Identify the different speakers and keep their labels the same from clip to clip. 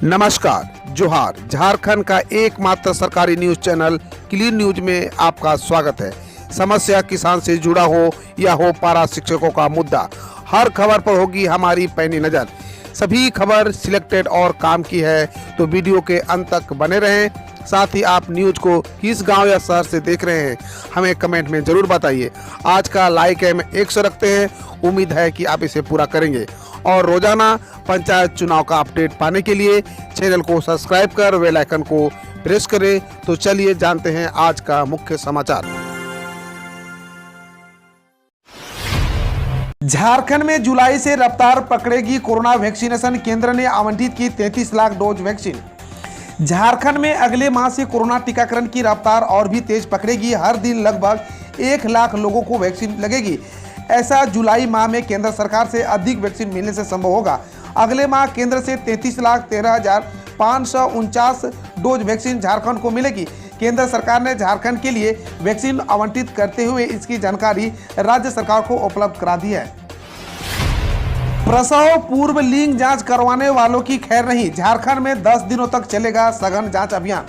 Speaker 1: नमस्कार, जोहार। झारखंड का एकमात्र सरकारी न्यूज चैनल क्लीन न्यूज में आपका स्वागत है। समस्या किसान से जुड़ा हो या हो पारा शिक्षकों का मुद्दा, हर खबर पर होगी हमारी पैनी नज़र। सभी खबर सिलेक्टेड और काम की है, तो वीडियो के अंत तक बने रहें। साथ ही आप न्यूज को किस गांव या शहर से देख रहे हैं, हमें कमेंट में ज़रूर बताइए। आज का लाइक हम 100 रखते हैं, उम्मीद है कि आप इसे पूरा करेंगे। और रोजाना पंचायत चुनाव का अपडेट पाने के लिए चैनल को सब्सक्राइब कर बेल आइकन को प्रेस करें। तो चलिए जानते हैं आज का मुख्य समाचार। झारखंड में जुलाई से रफ्तार पकड़ेगी कोरोना वैक्सीनेशन। केंद्र ने आवंटित की 33 लाख डोज वैक्सीन। झारखंड में अगले माह से कोरोना टीकाकरण की रफ्तार और भी तेज पकड़ेगी। हर दिन लगभग 1 लाख लोगों को वैक्सीन लगेगी। ऐसा जुलाई माह में केंद्र सरकार से अधिक वैक्सीन मिलने से संभव होगा। अगले माह केंद्र से 33,13,549 डोज वैक्सीन झारखंड को मिलेगी। केंद्र सरकार ने झारखंड के लिए वैक्सीन आवंटित करते हुए इसकी जानकारी राज्य सरकार को उपलब्ध करा दी है। प्रसव पूर्व लिंग जांच करवाने वालों की खैर नहीं। झारखंड में 10 दिनों तक चलेगा सघन जांच अभियान।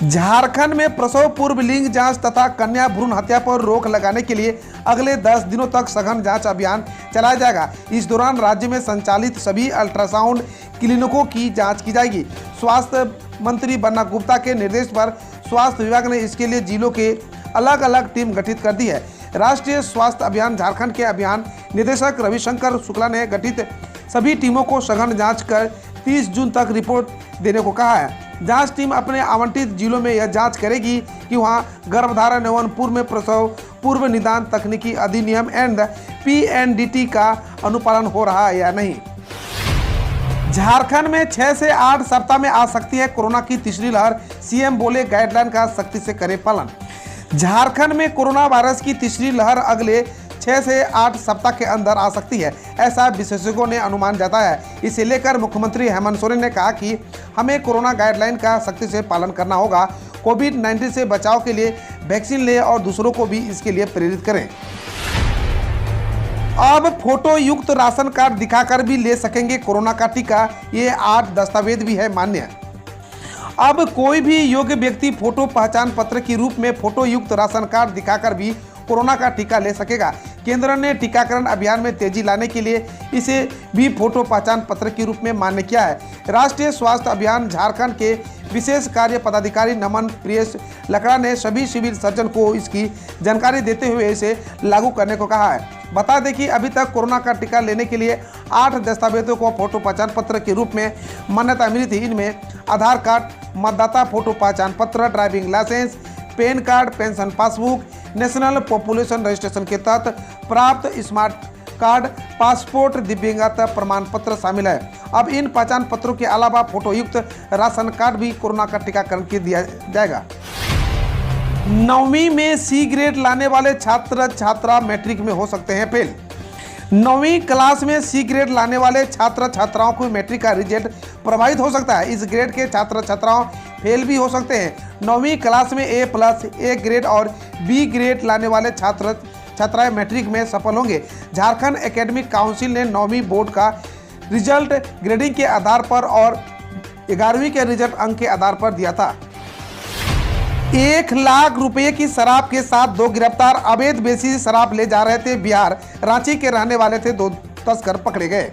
Speaker 1: झारखंड में प्रसव पूर्व लिंग जांच तथा कन्या भ्रूण हत्या पर रोक लगाने के लिए अगले 10 दिनों तक सघन जांच अभियान चलाया जाएगा। इस दौरान राज्य में संचालित सभी अल्ट्रासाउंड क्लिनिकों की जांच की जाएगी। स्वास्थ्य मंत्री बन्ना गुप्ता के निर्देश पर स्वास्थ्य विभाग ने इसके लिए जिलों के अलग अलग टीम गठित कर दी है। राष्ट्रीय स्वास्थ्य अभियान झारखंड के अभियान निदेशक रविशंकर शुक्ला ने गठित सभी टीमों को सघन जाँच कर 30 जून तक रिपोर्ट देने को कहा है। जांच टीम अपने आवंटित जिलों में यह जांच करेगी कि वहां गर्भधारण एवं पूर्व में प्रसव पूर्व निदान तकनीकी अधिनियम एंड PNDT का अनुपालन हो रहा है या नहीं। झारखंड में 6 से 8 सप्ताह में आ सकती है कोरोना की तीसरी लहर। सीएम बोले गाइडलाइन का सख्ती से करें पालन। झारखंड में कोरोना वायरस की तीसरी लहर अगले 6 से 8 सप्ताह के अंदर आ सकती है, ऐसा विशेषज्ञों ने अनुमान जताया है। इसे लेकर मुख्यमंत्री हेमंत सोरेन ने कहा कि हमें कोरोना गाइडलाइन का सख्ती से पालन करना होगा। कोविड-19 से बचाव के लिए वैक्सीन लें और दूसरों को भी इसके लिए प्रेरित करें। अब फोटो युक्त राशन कार्ड दिखाकर भी ले सकेंगे कोरोना का टीका। ये 8 दस्तावेज भी है मान्य। अब कोई भी योग्य व्यक्ति फोटो पहचान पत्र के रूप में फोटो युक्त राशन कार्ड दिखाकर भी कोरोना का टीका ले सकेगा। केंद्र ने टीकाकरण अभियान में तेजी लाने के लिए इसे भी फोटो पहचान पत्र के रूप में मान्य किया है। राष्ट्रीय स्वास्थ्य अभियान झारखंड के विशेष कार्य पदाधिकारी नमन प्रियेश लकड़ा ने सभी सिविल सर्जन को इसकी जानकारी देते हुए इसे लागू करने को कहा है। बता दें कि अभी तक कोरोना का टीका लेने के लिए 8 दस्तावेजों को फोटो पहचान पत्र के रूप में मान्यता मिली थी। इनमें आधार कार्ड, मतदाता फोटो पहचान पत्र, driving licence, pan card, pension passbook, national population registration के तहत प्राप्त स्मार्ट कार्ड, पासपोर्ट, दिव्यांगता प्रमाण पत्र शामिल है। अब इन पहचान पत्रों के अलावा फोटो युक्त राशन कार्ड भी कोरोना का टीकाकरण के दिया जाएगा। 9वीं में C ग्रेड लाने वाले छात्र छात्रा मैट्रिक में हो सकते हैं फेल। 9वीं क्लास में C ग्रेड लाने वाले छात्र छात्राओं को मैट्रिक का रिजल्ट प्रभावित हो सकता है। इस ग्रेड के छात्र छात्राओं फेल भी हो सकते हैं। 9वीं क्लास में A+ ग्रेड और B ग्रेड लाने वाले छात्र छात्राएं मैट्रिक में सफल होंगे। झारखंड एकेडमिक काउंसिल ने 9वीं बोर्ड का रिजल्ट ग्रेडिंग के आधार पर और 11वीं के रिजल्ट अंक के आधार पर दिया था। 1 लाख रुपए की शराब के साथ 2 गिरफ्तार। अवैध बेची शराब ले जा रहे थे बिहार। रांची के रहने वाले थे 2 तस्कर पकड़े गए।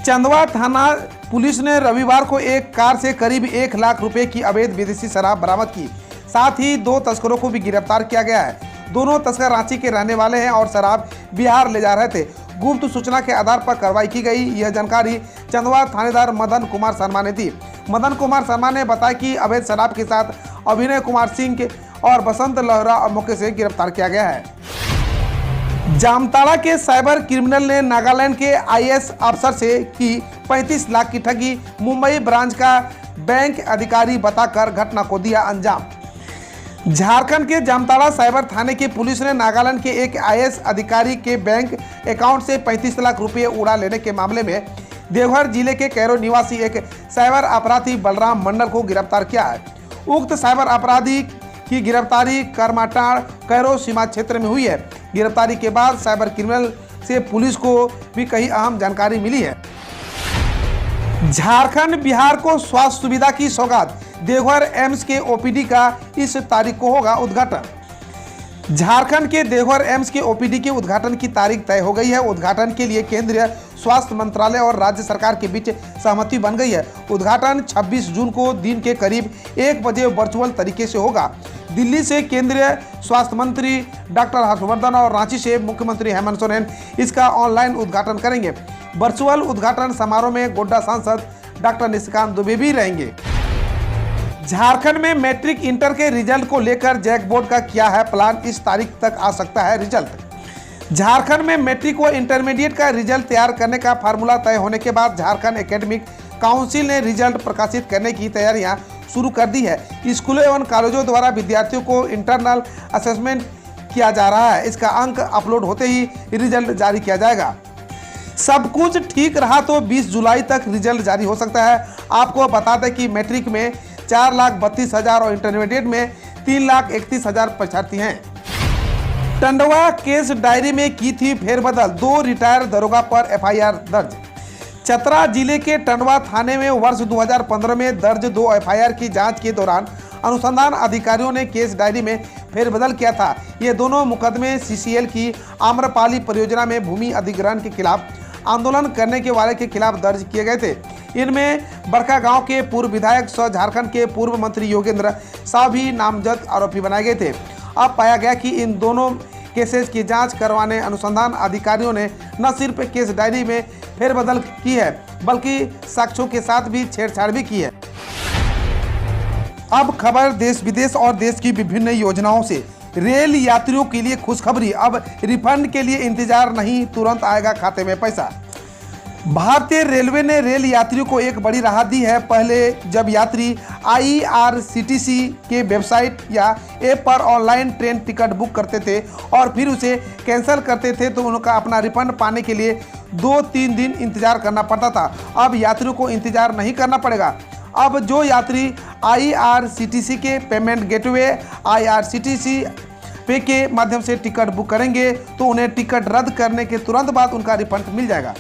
Speaker 1: चंदवा थाना पुलिस ने रविवार को एक कार से करीब 1 लाख रुपए की अवैध विदेशी शराब बरामद की। साथ ही 2 तस्करों को भी गिरफ्तार किया गया है। दोनों तस्कर रांची के रहने वाले हैं और शराब बिहार ले जा रहे थे। गुप्त सूचना के आधार पर कार्रवाई की गई। यह जानकारी चंदवा थानेदार मदन कुमार शर्मा ने दी। मदन कुमार शर्मा ने बताया कि अवैध शराब के साथ अभिनय कुमार सिंह और बसंत लहरा मौके से गिरफ्तार किया गया है। जामताड़ा के साइबर क्रिमिनल ने नागालैंड के IAS अफसर से की 35 लाख की ठगी। मुंबई ब्रांच का बैंक अधिकारी बताकर घटना को दिया अंजाम। झारखंड के जामताड़ा साइबर थाने की पुलिस ने नागालैंड के एक IAS अधिकारी के बैंक अकाउंट से 35 लाख रुपए उड़ा लेने के मामले में देवघर जिले के कैरो निवासी एक साइबर अपराधी बलराम मंडल को गिरफ्तार किया है। उक्त साइबर अपराधी की गिरफ्तारी करमाटाड़ कैरो सीमा क्षेत्र में हुई है। गिरफ्तारी के बाद साइबर क्रिमिनल से पुलिस को भी कई अहम जानकारी मिली है। झारखंड बिहार को स्वास्थ्य सुविधा की सौगात, देवघर एम्स के ओपीडी का इस तारीख को होगा उद्घाटन। झारखंड के देवघर एम्स के ओपीडी के उद्घाटन की तारीख तय हो गई है। उद्घाटन के लिए केंद्रीय स्वास्थ्य मंत्रालय और राज्य सरकार के बीच सहमति बन गई है। उद्घाटन 26 जून को दिन के करीब 1 बजे वर्चुअल तरीके से होगा। दिल्ली से केंद्रीय स्वास्थ्य मंत्री डॉक्टर हर्षवर्धन और रांची से मुख्यमंत्री हेमंत सोरेन इसका ऑनलाइन उद्घाटन करेंगे। वर्चुअल उद्घाटन समारोह में गोड्डा सांसद डॉक्टर निशिकांत दुबे भी रहेंगे। झारखंड में मैट्रिक इंटर के रिजल्ट को लेकर जैक बोर्ड का क्या है प्लान, इस तारीख तक आ सकता है रिजल्ट। झारखंड में मैट्रिक व इंटरमीडिएट का रिजल्ट तैयार करने का फार्मूला तय होने के बाद झारखंड एकेडमिक काउंसिल ने रिजल्ट प्रकाशित करने की तैयारियां शुरू कर दी है। स्कूलों एवं कॉलेजों द्वारा विद्यार्थियों को इंटरनल असेसमेंट किया जा रहा है। इसका अंक अपलोड होते ही रिजल्ट जारी किया जाएगा। सब कुछ ठीक रहा तो 20 जुलाई तक रिजल्ट जारी हो सकता है। आपको बता दें कि मैट्रिक में 4,32,000 और इंटरमीडिएट में 3,31,000 परीक्षार्थी हैं। टंडवा केस डायरी में की थी फेरबदल, 2 रिटायर्ड दरोगा पर एफआईआर दर्ज। चतरा जिले के टंडवा थाने में वर्ष 2015 में दर्ज 2 एफआईआर की जांच के दौरान अनुसंधान अधिकारियों ने केस डायरी में फेरबदल किया था। ये दोनों मुकदमे सीसीएल की आम्रपाली परियोजना में भूमि अधिग्रहण के खिलाफ आंदोलन करने के वाले के खिलाफ दर्ज किए गए थे। इनमें बड़का गांव के पूर्व विधायक सह झारखंड के पूर्व मंत्री योगेंद्र साह भी नामजद आरोपी बनाए गए थे। अब पाया गया कि इन दोनों केसेस की जांच करवाने अनुसंधान अधिकारियों ने न सिर्फ केस डायरी में फेरबदल की है बल्कि साक्ष्यों के साथ भी छेड़छाड़ भी की है। अब खबर देश विदेश और देश की विभिन्न योजनाओं से। रेल यात्रियों के लिए खुशखबरी, अब रिफंड के लिए इंतजार नहीं, तुरंत आएगा खाते में पैसा। भारतीय रेलवे ने रेल यात्रियों को एक बड़ी राहत दी है। पहले जब यात्री आईआरसीटीसी के वेबसाइट या ऐप पर ऑनलाइन ट्रेन टिकट बुक करते थे और फिर उसे कैंसिल करते थे तो उनका अपना रिफंड पाने के लिए 2-3 दिन इंतजार करना पड़ता था। अब यात्रियों को इंतजार नहीं करना पड़ेगा। अब जो यात्री आईआरसीटीसी के पेमेंट गेटवे आईआरसीटीसी पे के माध्यम से टिकट बुक करेंगे तो उन्हें टिकट रद्द करने के तुरंत बाद उनका रिफंड मिल जाएगा।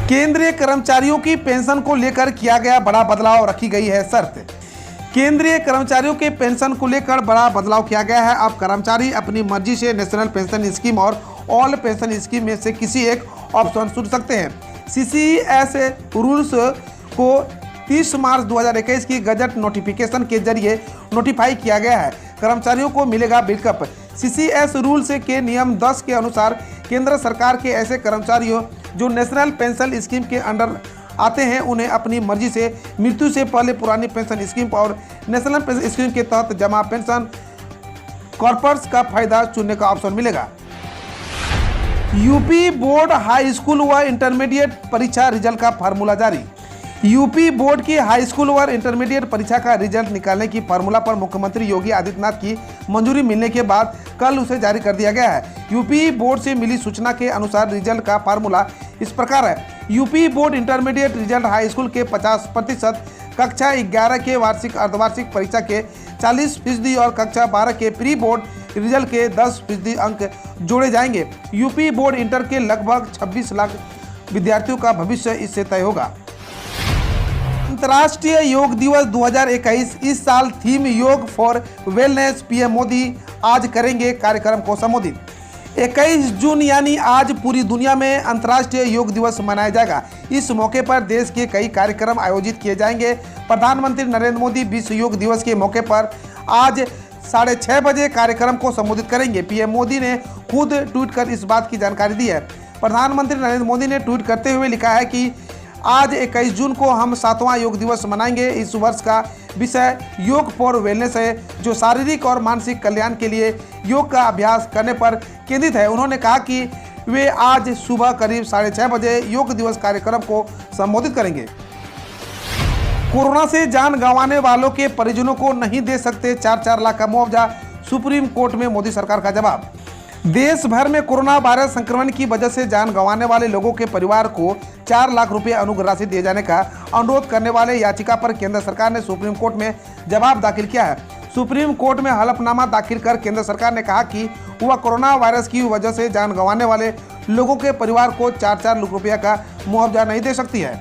Speaker 1: केंद्रीय कर्मचारियों की पेंशन को लेकर किया गया बड़ा बदलाव, रखी गई है शर्त। केंद्रीय कर्मचारियों के पेंशन को लेकर बड़ा बदलाव किया गया है। अब कर्मचारी अपनी मर्जी से नेशनल पेंशन स्कीम और ऑल पेंशन स्कीम में से किसी एक ऑप्शन चुन सकते हैं। सीसीएस रूल्स को 30 मार्च 2021 की गजट नोटिफिकेशन के जरिए नोटिफाई किया गया है। कर्मचारियों को मिलेगा बैकअप। सीसीएस रूल्स के नियम 10 के अनुसार केंद्र सरकार के ऐसे कर्मचारियों जो नेशनल पेंशन स्कीम के अंडर आते हैं उन्हें अपनी मर्जी से मृत्यु से पहले पुरानी पेंशन स्कीम और नेशनल पेंशन स्कीम के तहत जमा पेंशन कॉर्पस का फायदा चुनने का ऑप्शन मिलेगा। यूपी बोर्ड हाई स्कूल व इंटरमीडिएट परीक्षा रिजल्ट का फार्मूला जारी। यूपी बोर्ड की हाई स्कूल और इंटरमीडिएट परीक्षा का रिजल्ट निकालने की फार्मूला पर मुख्यमंत्री योगी आदित्यनाथ की मंजूरी मिलने के बाद कल उसे जारी कर दिया गया है। यूपी बोर्ड से मिली सूचना के अनुसार रिजल्ट का फार्मूला इस प्रकार है। UP board intermediate result high school के 50%, कक्षा 11 के वार्षिक अर्धवार्षिक परीक्षा के 40% और कक्षा 12 के प्री बोर्ड रिजल्ट के 10% अंक जोड़े जाएंगे। यूपी बोर्ड इंटर के लगभग 26 लाख विद्यार्थियों का भविष्य इससे तय होगा। अंतर्राष्ट्रीय योग दिवस 2021 इस साल थीम योग फॉर वेलनेस। पीएम मोदी आज करेंगे कार्यक्रम को संबोधित। 21 जून यानी आज पूरी दुनिया में अंतर्राष्ट्रीय योग दिवस मनाया जाएगा। इस मौके पर देश के कई कार्यक्रम आयोजित किए जाएंगे। प्रधानमंत्री नरेंद्र मोदी विश्व योग दिवस के मौके पर आज 6:30 बजे कार्यक्रम को संबोधित करेंगे। पीएम मोदी ने खुद ट्वीट कर इस बात की जानकारी दी है। प्रधानमंत्री नरेंद्र मोदी ने ट्वीट करते हुए लिखा है कि आज 21 जून को हम 7वां योग दिवस मनाएंगे। इस वर्ष का विषय योग फॉर वेलनेस है, जो शारीरिक और मानसिक कल्याण के लिए योग का अभ्यास करने पर केंद्रित है। उन्होंने कहा कि वे आज सुबह करीब 6:30 बजे योग दिवस कार्यक्रम को संबोधित करेंगे। कोरोना से जान गंवाने वालों के परिजनों को नहीं दे सकते 4-4 लाख का मुआवजा, सुप्रीम कोर्ट में मोदी सरकार का जवाब। देश भर में कोरोना वायरस संक्रमण की वजह से जान गंवाने वाले लोगों के परिवार को 4 लाख रुपए अनुग्रह राशि दिए जाने का अनुरोध करने वाले याचिका पर केंद्र सरकार ने सुप्रीम कोर्ट में जवाब दाखिल किया है। सुप्रीम कोर्ट में हलफनामा दाखिल कर केंद्र सरकार ने कहा कि वह कोरोना वायरस की वजह से जान गंवाने वाले लोगों के परिवार को 4-4 लाख रुपया का मुआवजा नहीं दे सकती है।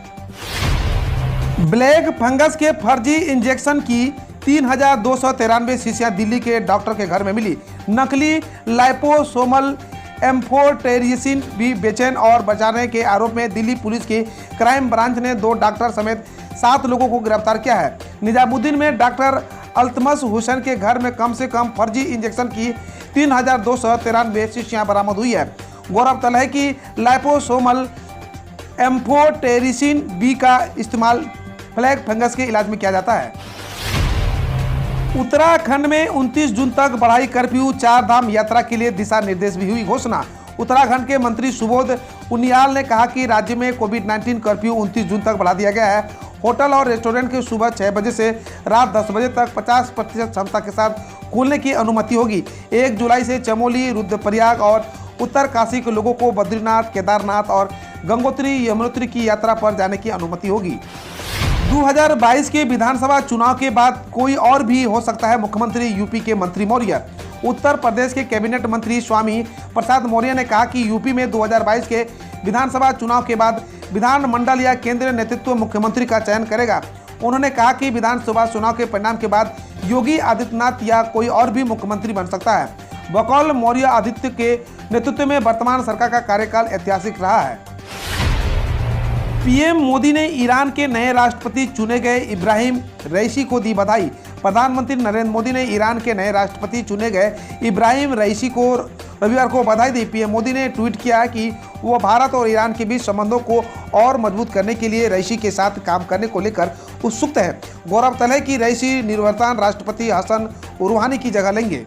Speaker 1: ब्लैक फंगस के फर्जी इंजेक्शन की 3,293 शीशियां दिल्ली के डॉक्टर के घर में मिली। नकली लाइपोसोमल एम्फोटेरिसिन भी बेचैन और बचाने के आरोप में दिल्ली पुलिस की क्राइम ब्रांच ने 2 डॉक्टर समेत 7 लोगों को गिरफ्तार किया है। निजामुद्दीन में डॉक्टर अल्तमस हुसैन के घर में कम से कम फर्जी इंजेक्शन की 3,293 शीशियां बरामद हुई है। गौरतलब है कि लाइपोसोमल एम्फोटेरिसिन बी का इस्तेमाल ब्लैक फंगस के इलाज में किया जाता है। उत्तराखंड में 29 जून तक बढ़ाई कर्फ्यू, 4 धाम यात्रा के लिए दिशा निर्देश भी हुई घोषणा। उत्तराखंड के मंत्री सुबोध उनियाल ने कहा कि राज्य में कोविड-19 कर्फ्यू 29 जून तक बढ़ा दिया गया है। होटल और रेस्टोरेंट के सुबह 6 बजे से रात 10 बजे तक 50% क्षमता के साथ खोलने की अनुमति होगी। 1 जुलाई से चमोली, रुद्रप्रयाग और उत्तरकाशी के लोगों को बद्रीनाथ, केदारनाथ और गंगोत्री, यमुनोत्री की यात्रा पर जाने की अनुमति होगी। 2022 के विधानसभा चुनाव के बाद कोई और भी हो सकता है मुख्यमंत्री, यूपी के मंत्री मौर्य। उत्तर प्रदेश के कैबिनेट मंत्री स्वामी प्रसाद मौर्य ने कहा कि यूपी में 2022 के विधानसभा चुनाव के बाद विधानमंडल या केंद्रीय नेतृत्व मुख्यमंत्री का चयन करेगा। उन्होंने कहा कि विधानसभा चुनाव के परिणाम के बाद योगी आदित्यनाथ या कोई और भी मुख्यमंत्री बन सकता है। बकौल मौर्य, आदित्य के नेतृत्व में वर्तमान सरकार का कार्यकाल ऐतिहासिक रहा है। पीएम मोदी ने ईरान के नए राष्ट्रपति चुने गए इब्राहिम रईसी को दी बधाई। प्रधानमंत्री नरेंद्र मोदी ने ईरान के नए राष्ट्रपति चुने गए इब्राहिम रईसी को रविवार को बधाई दी। पीएम मोदी ने ट्वीट किया है कि वो भारत और ईरान के बीच संबंधों को और मजबूत करने के लिए रईसी के साथ काम करने को लेकर उत्सुक है। गौरतलब है कि रईसी निवर्तमान राष्ट्रपति हसन रूहानी की जगह लेंगे।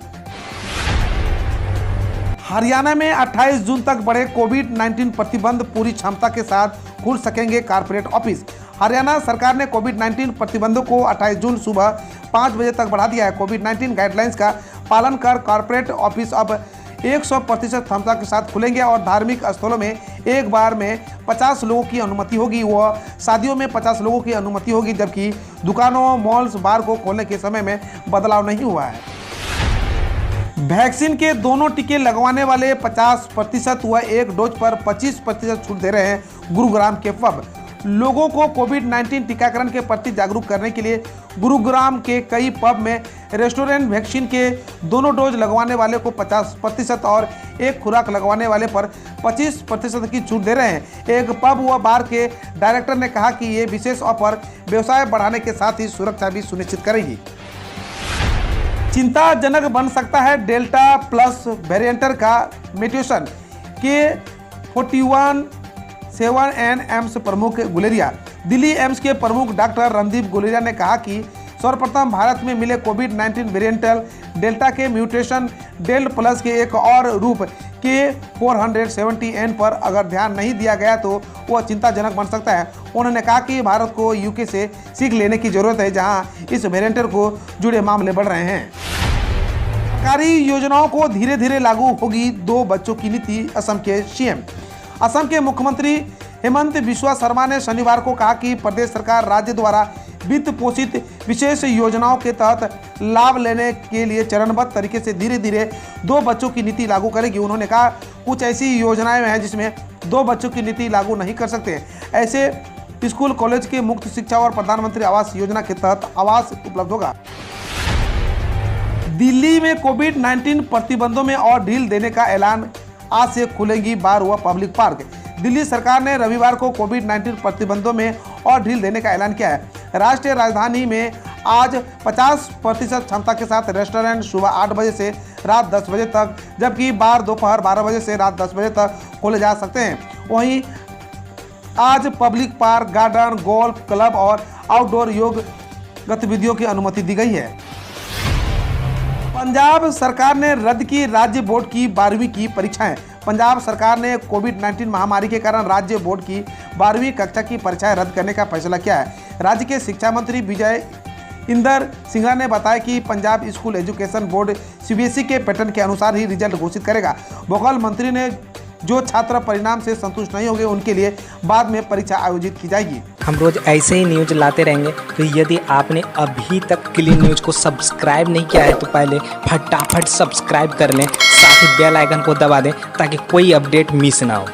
Speaker 1: हरियाणा में 28 जून तक बढ़े कोविड-19 प्रतिबंध, पूरी क्षमता के साथ खुल सकेंगे कारपोरेट ऑफिस। हरियाणा सरकार ने कोविड-19 प्रतिबंधों को 28 जून सुबह 5 बजे तक बढ़ा दिया है। कोविड-19 गाइडलाइंस का पालन कर कारपोरेट ऑफिस अब 100% क्षमता के साथ खुलेंगे और धार्मिक स्थलों में एक बार में 50 लोगों की अनुमति होगी। वह शादियों में 50 लोगों की अनुमति होगी, जबकि दुकानों, मॉल्स, बार को खोलने के समय में बदलाव नहीं हुआ है। वैक्सीन के दोनों टीके लगवाने वाले 50% व 1 डोज पर 25% छूट दे रहे हैं गुरुग्राम के पब। लोगों को कोविड-19 टीकाकरण के प्रति जागरूक करने के लिए गुरुग्राम के कई पब में रेस्टोरेंट वैक्सीन के दोनों डोज लगवाने वाले को 50% और 1 खुराक लगवाने वाले पर 25% की छूट दे रहे हैं। एक पब व बार के डायरेक्टर ने कहा कि ये विशेष ऑफर व्यवसाय बढ़ाने के साथ ही सुरक्षा भी सुनिश्चित करेगी। चिंताजनक बन सकता है डेल्टा प्लस वेरिएंट का म्यूटेशन के 41.7 एम्स प्रमुख गुलेरिया। दिल्ली एम्स के प्रमुख डॉक्टर रणदीप गुलेरिया ने कहा कि सर्वप्रथम भारत में मिले कोविड-19 वेरिएंट डेल्टा के म्यूटेशन डेल्टा प्लस के एक और रूप के 470N पर अगर ध्यान नहीं दिया गया तो वह चिंताजनक बन सकता है। उन्होंने कहा कि भारत को यूके से सीख लेने की जरूरत है, जहां इस वेरिएंट को जुड़े मामले बढ़ रहे हैं। सरकारी योजनाओं को धीरे धीरे लागू होगी 2 बच्चों की नीति, असम के सीएम। असम के मुख्यमंत्री हेमंत बिस्वा शर्मा ने शनिवार को कहा कि प्रदेश सरकार राज्य द्वारा वित्त पोषित विशेष योजनाओं के तहत लाभ लेने के लिए चरणबद्ध तरीके से धीरे धीरे 2 बच्चों की नीति लागू करेगी। उन्होंने कहा कुछ ऐसी योजनाएं हैं जिसमें 2 बच्चों की नीति लागू नहीं कर सकते। ऐसे स्कूल, कॉलेज के मुफ्त शिक्षा और प्रधानमंत्री आवास योजना के तहत आवास उपलब्ध होगा। दिल्ली में कोविड-19 प्रतिबंधों में और ढील देने का ऐलान, आज से खुलेंगी बार व पब्लिक पार्क। दिल्ली सरकार ने रविवार को कोविड-19 प्रतिबंधों में और ढील देने का ऐलान किया है। राष्ट्रीय राजधानी में आज 50% क्षमता के साथ रेस्टोरेंट सुबह 8 बजे से रात 10 बजे तक, जबकि बार दोपहर 12 बजे से रात 10 बजे तक खोले जा सकते हैं। वहीं आज public park, garden, golf club और आउटडोर योग गतिविधियों की अनुमति दी गई है। पंजाब सरकार ने रद्द की राज्य बोर्ड की 12वीं की परीक्षाएं। पंजाब सरकार ने कोविड-19 महामारी के कारण राज्य बोर्ड की 12वीं कक्षा की परीक्षाएं रद्द करने का फैसला किया है। राज्य के शिक्षा मंत्री विजय इंदर सिंघला ने बताया कि Punjab school education board CBSE के पैटर्न के अनुसार ही रिजल्ट घोषित करेगा। बकौल मंत्री ने जो छात्र परिणाम से संतुष्ट नहीं होंगे उनके लिए बाद में परीक्षा आयोजित की जाएगी।
Speaker 2: हम रोज ऐसे ही न्यूज लाते रहेंगे, तो यदि आपने अभी तक क्लीन न्यूज को सब्सक्राइब नहीं किया है तो पहले फटाफट सब्सक्राइब कर लें, साथ ही बेल आइकन को दबा दें ताकि कोई अपडेट मिस ना हो।